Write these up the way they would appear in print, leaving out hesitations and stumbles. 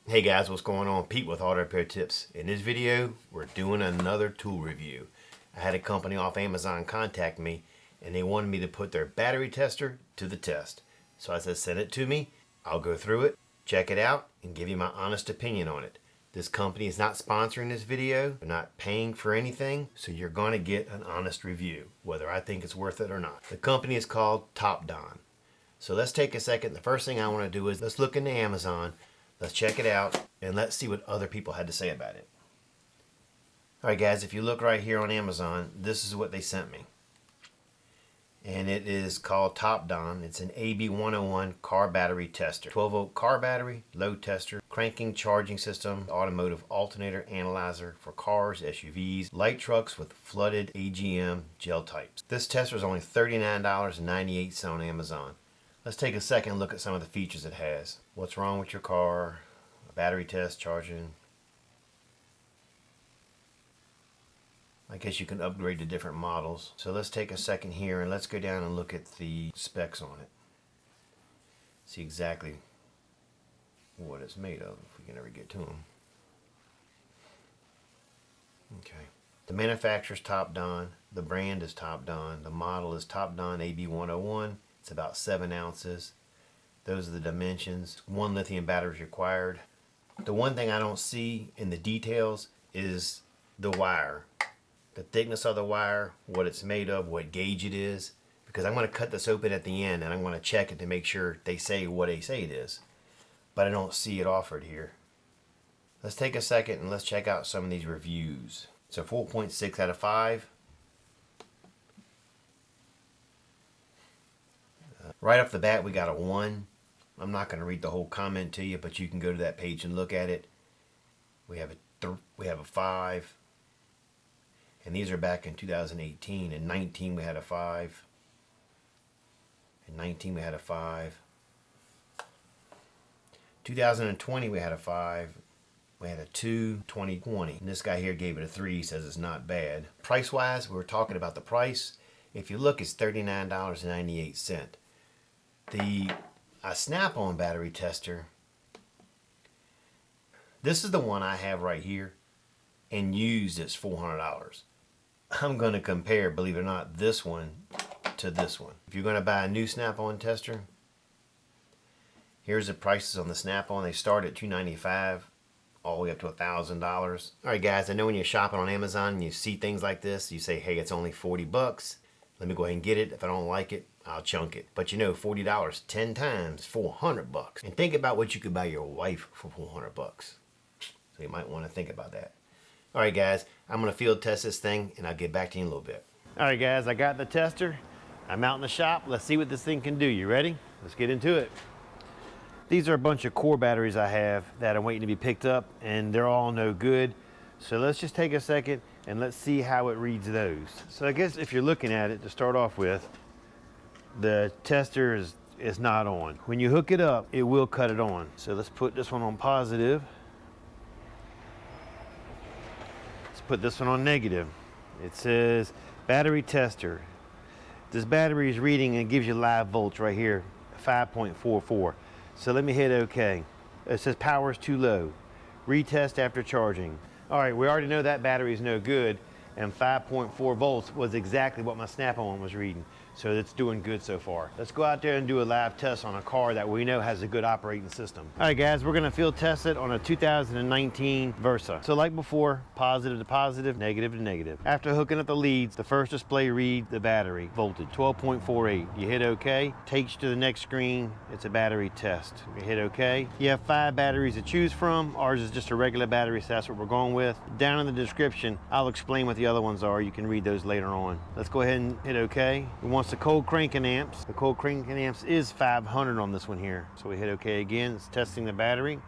Hey guys, what's going on? Pete with Auto Repair Tips. In this video, we're doing another tool review. I had a company off Amazon contact me and they wanted me to put their battery tester to the test. So I said, send it to me. I'll go through it, check it out, and give you my honest opinion on it. This company is not sponsoring this video. They're not paying for anything, so you're going to get an honest review, whether I think it's worth it or not. The company is called TopDon. So let's take a second. The first thing I want to do is let's look into Amazon. Let's check it out and let's see what other people had to say about it. Alright guys, if you look right here on Amazon, this is what they sent me. And it is called TopDon. It's an AB101 car battery tester. 12-volt car battery, load tester, cranking charging system, automotive alternator analyzer for cars, SUVs, light trucks with flooded AGM gel types. This tester is only $39.98 on Amazon. Let's take a second and look at some of the features it has. What's wrong with your car? A battery test, charging. I guess you can upgrade to different models. So let's take a second here and let's go down and look at the specs on it. See exactly what it's made of, if we can ever get to them. Okay. The manufacturer's TopDon. The brand is TopDon. The model is TopDon AB101. It's about 7 ounces. Those are the dimensions. 1 lithium battery is required. The one thing I don't see in the details is the wire. The thickness of the wire, what it's made of, what gauge it is. Because I'm going to cut this open at the end and I'm going to check it to make sure they say what they say it is. But I don't see it offered here. Let's take a second and let's check out some of these reviews. It's a 4.6 out of 5. Right off the bat, we got a 1. I'm not going to read the whole comment to you, but you can go to that page and look at it. We have a 5. And these are back in 2018. In 19 we had a 5. In 19 we had a 5. 2020 we had a 5. We had a 2, 2020. And this guy here gave it a 3, says it's not bad. Price wise, we were talking about the price. If you look, it's $39.98. The Snap-on battery tester, this is the one I have right here, and used it's $400. I'm going to compare, believe it or not, this one to this one. If you're going to buy a new Snap-on tester, here's the prices on the Snap-on. They start at $295 all the way up to $1,000. Alright guys, I know when you're shopping on Amazon and you see things like this, you say, hey, it's only 40 bucks. Let me go ahead and get it. If I don't like it, I'll chunk it. But you know, $40, 10 times, 400 bucks. And think about what you could buy your wife for 400 bucks. So you might want to think about that. All right, guys, I'm going to field test this thing and I'll get back to you in a little bit. All right, guys, I got the tester. I'm out in the shop. Let's see what this thing can do. You ready? Let's get into it. These are a bunch of core batteries I have that are waiting to be picked up, and they're all no good. So let's just take a second and let's see how it reads those. So I guess if you're looking at it to start off with, the tester is not on. When you hook it up, it will cut it on. So let's put this one on positive. Let's put this one on negative. It says battery tester. This battery is reading and gives you live volts right here, 5.44. So let me hit OK. It says power is too low. Retest after charging. All right, we already know that battery is no good, and 5.4 volts was exactly what my Snap-on was reading. So it's doing good so far. Let's go out there and do a live test on a car that we know has a good operating system. All right guys, we're gonna field test it on a 2019 Versa. So like before, positive to positive, negative to negative. After hooking up the leads, the first display reads the battery voltage, 12.48. You hit OK, takes you to the next screen. It's a battery test. You hit OK. You have 5 batteries to choose from. Ours is just a regular battery, so that's what we're going with. Down in the description, I'll explain what the other ones are. You can read those later on. Let's go ahead and hit OK. We want the cold cranking amps. The cold cranking amps is 500 on this one here. So we hit OK again. It's testing the battery.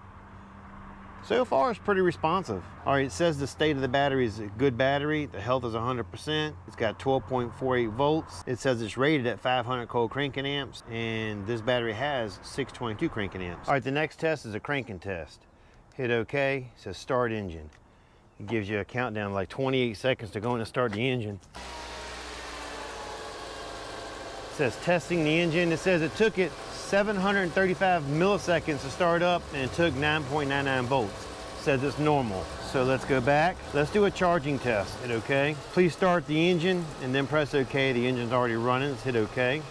So far it's pretty responsive. All right, it says the state of the battery is a good battery. The health is 100%. It's got 12.48 volts. It says it's rated at 500 cold cranking amps, and this battery has 622 cranking amps. All right, the next test is a cranking test. Hit OK. It says start engine. It gives you a countdown like 28 seconds to go in and start the engine. It says testing the engine. It says it took it 735 milliseconds to start up, and it took 9.99 volts. Says it's normal. So let's go back. Let's do a charging test. Hit OK. Please start the engine and then press OK. The engine's already running. Let's hit OK.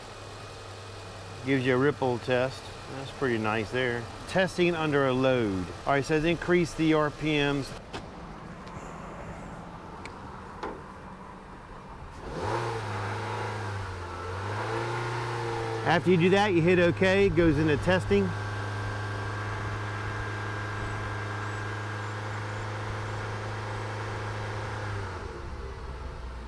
Gives you a ripple test. That's pretty nice there. Testing under a load. All right, it says increase the RPMs. After you do that, you hit OK, it goes into testing.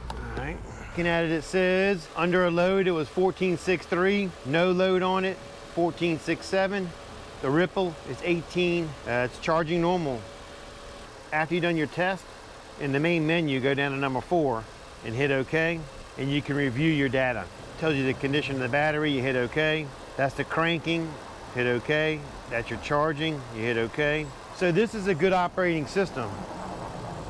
All right. Looking at it, it says under a load, it was 14.63. No load on it, 14.67. The ripple is 18. It's charging normal. After you've done your test, in the main menu, go down to number 4 and hit OK, and you can review your data. Tells you the condition of the battery, you hit OK. That's the cranking, hit OK. That's your charging, you hit OK. So this is a good operating system,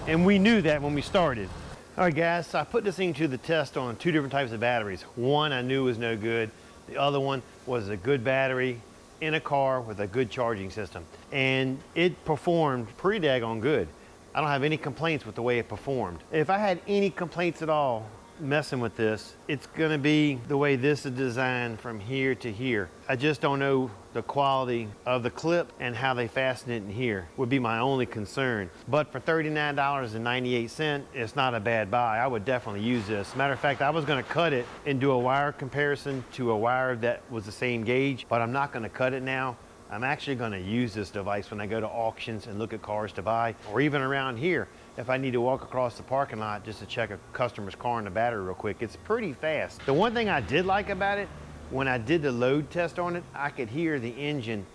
and we knew that when we started. All right guys, so I put this thing to the test on 2 different types of batteries. One I knew was no good. The other one was a good battery in a car with a good charging system. And it performed pretty daggone good. I don't have any complaints with the way it performed. If I had any complaints at all messing with this, it's gonna be the way this is designed from here to here. I just don't know the quality of the clip and how they fasten it in here would be my only concern. But for $39.98, it's not a bad buy. I would definitely use this. Matter of fact, I was gonna cut it and do a wire comparison to a wire that was the same gauge, but I'm not gonna cut it now. I'm actually gonna use this device when I go to auctions and look at cars to buy, or even around here. If I need to walk across the parking lot just to check a customer's car and the battery real quick, it's pretty fast. The one thing I did like about it, when I did the load test on it, I could hear the engine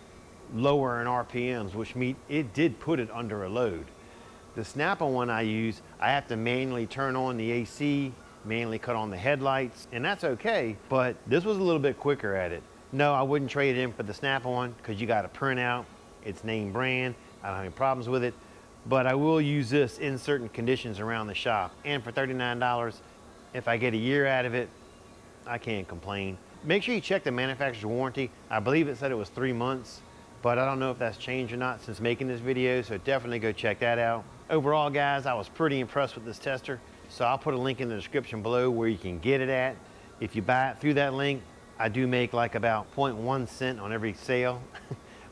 lower in RPMs, which means it did put it under a load. The Snap-on one I use, I have to manually turn on the AC, manually cut on the headlights, and that's okay, but this was a little bit quicker at it. No, I wouldn't trade it in for the Snap-on because you got a printout, it's name brand, I don't have any problems with it. But I will use this in certain conditions around the shop. And for $39, if I get a year out of it, I can't complain. Make sure you check the manufacturer's warranty. I believe it said it was 3 months, but I don't know if that's changed or not since making this video, so definitely go check that out. Overall, guys, I was pretty impressed with this tester, so I'll put a link in the description below where you can get it at. If you buy it through that link, I do make like about 0.1 cent on every sale,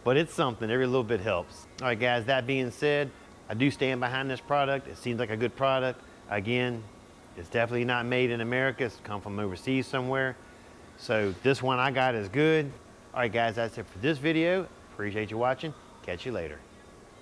but it's something, every little bit helps. All right, guys, that being said, I do stand behind this product. It seems like a good product. Again, it's definitely not made in America. It's come from overseas somewhere. So this one I got is good. All right, guys, that's it for this video. Appreciate you watching. Catch you later.